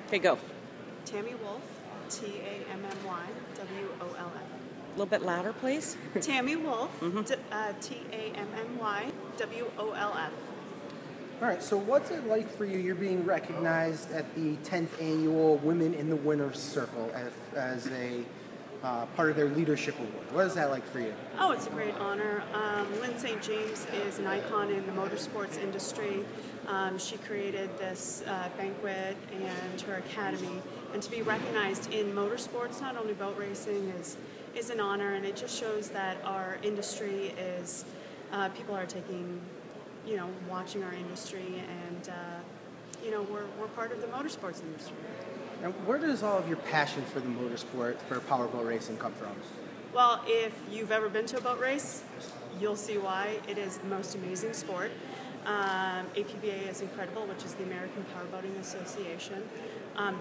Okay, go. Tammy Wolf, Tammywolf. A little bit louder, please. Tammy Wolf, Tammywolf. All right, so what's it like for you? You're being recognized at the 10th annual Women in the Winner's Circle as a part of their leadership award. What is that like for you? Oh, it's a great honor. Lyn St. is an icon in the motorsports industry. She created this banquet and her academy, and to be recognized in motorsports, not only boat racing, is an honor, and it just shows that our industry is, people are taking, watching our industry, and we're part of the motorsports industry. And where does all of your passion for the motorsport, for powerboat racing, come from? Well, if you've ever been to a boat race, you'll see why. It is the most amazing sport. APBA is incredible, which is the American Powerboating Association.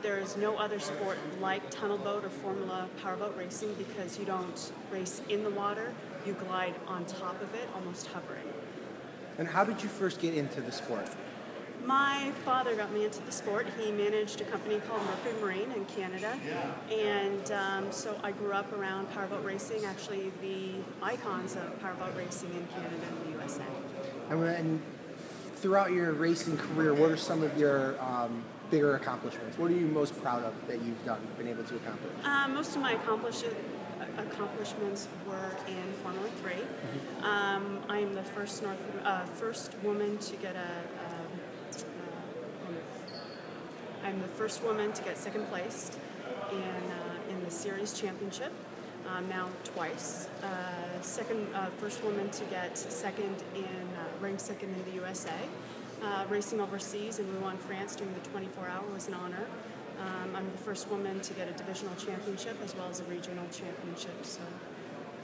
There is no other sport like tunnel boat or Formula powerboat racing because you don't race in the water, you glide on top of it, almost hovering. And how did you first get into the sport? My father got me into the sport. He managed a company called Mercury Marine in Canada, and so I grew up around powerboat racing, actually the icons of powerboat racing in Canada and the USA. And throughout your racing career, what are some of your bigger accomplishments? What are you most proud of that you've been able to accomplish? Most of my accomplishments were in Formula 3. I am the first woman to get I'm the first woman to get second place in the series championship, now twice. First woman to get ranked second in the USA. Racing overseas, and we won France during the 24-hour was an honor. I'm the first woman to get a divisional championship as well as a regional championship. So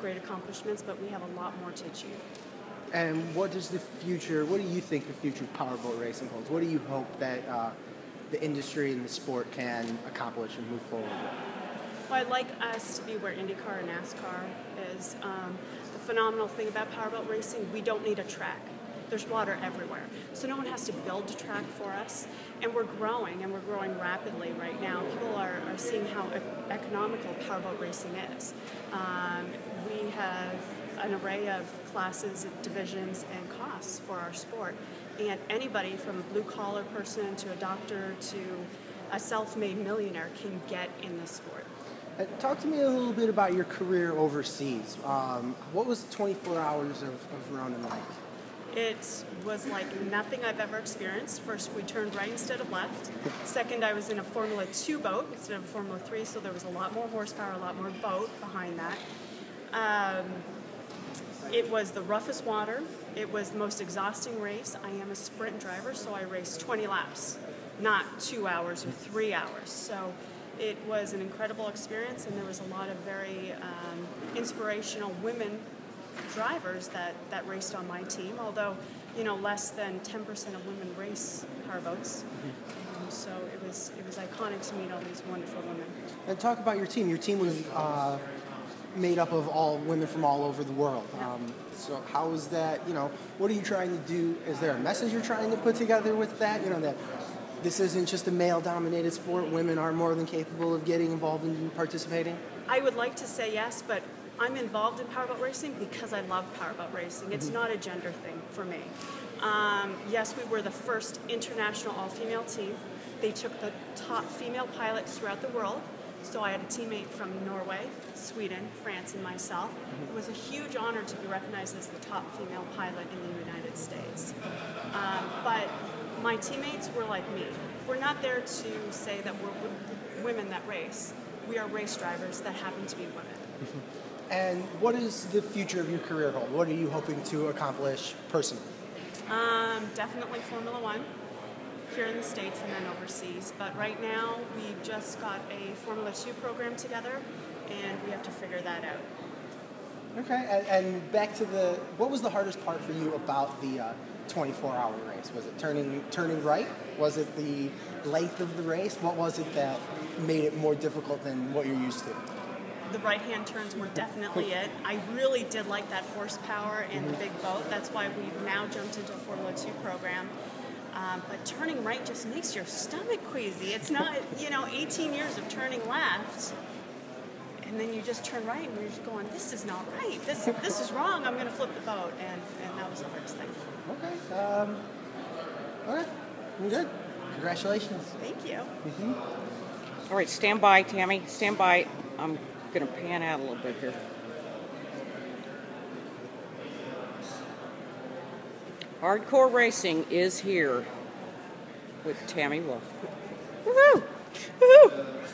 great accomplishments, but we have a lot more to achieve. And what do you think the future of powerboat racing holds? What do you hope that the industry and the sport can accomplish and move forward with? Well, I'd like us to be where IndyCar and NASCAR is. The phenomenal thing about powerboat racing, we don't need a track. There's water everywhere. So no one has to build a track for us. And we're growing rapidly right now. People are seeing how economical powerboat racing is. We have an array of classes, divisions, and costs for our sport. And anybody from a blue-collar person to a doctor to a self-made millionaire can get in this sport. Talk to me a little bit about your career overseas. What was 24 hours of Ronin like? It was like nothing I've ever experienced. First, we turned right instead of left. Second, I was in a Formula 2 boat instead of a Formula 3, so there was a lot more horsepower, a lot more boat behind that. It was the roughest water. It was the most exhausting race. I am a sprint driver, so I raced 20 laps, not 2 hours or 3 hours. So it was an incredible experience, and there was a lot of very inspirational women drivers that raced on my team, although less than 10% of women race powerboats. So it was iconic to meet all these wonderful women. And talk about your team. Your team was made up of all women from all over the world. So how is that, what are you trying to do? Is there a message you're trying to put together with that? That this isn't just a male-dominated sport. Women are more than capable of getting involved and participating? I would like to say yes, but I'm involved in powerboat racing because I love powerboat racing. It's not a gender thing for me. Yes, we were the first international all-female team. They took the top female pilots throughout the world. So I had a teammate from Norway, Sweden, France, and myself. It was a huge honor to be recognized as the top female pilot in the United States. But my teammates were like me. We're not there to say that we're women that race. We are race drivers that happen to be women. And what is the future of your career hold? What are you hoping to accomplish personally? Definitely Formula 1 here in the States and then overseas. But right now, we've just got a Formula 2 program together, and we have to figure that out. Okay, and back to what was the hardest part for you about the 24-hour race? Was it turning right? Was it the length of the race? What was it that made it more difficult than what you're used to? The right-hand turns were definitely it. I really did like that horsepower and the big boat. That's why we've now jumped into a Formula 2 program. But turning right just makes your stomach queasy. It's not, 18 years of turning left, and then you just turn right, and you're just going, this is not right. This is wrong. I'm going to flip the boat, and that was the hardest thing. Okay. Okay. I'm good. Congratulations. Thank you. Mm-hmm. All right, stand by, Tammy. Stand by. I'm going to pan out a little bit here. Hardcore Racing is here with Tammy Wolf. Woohoo! Woohoo!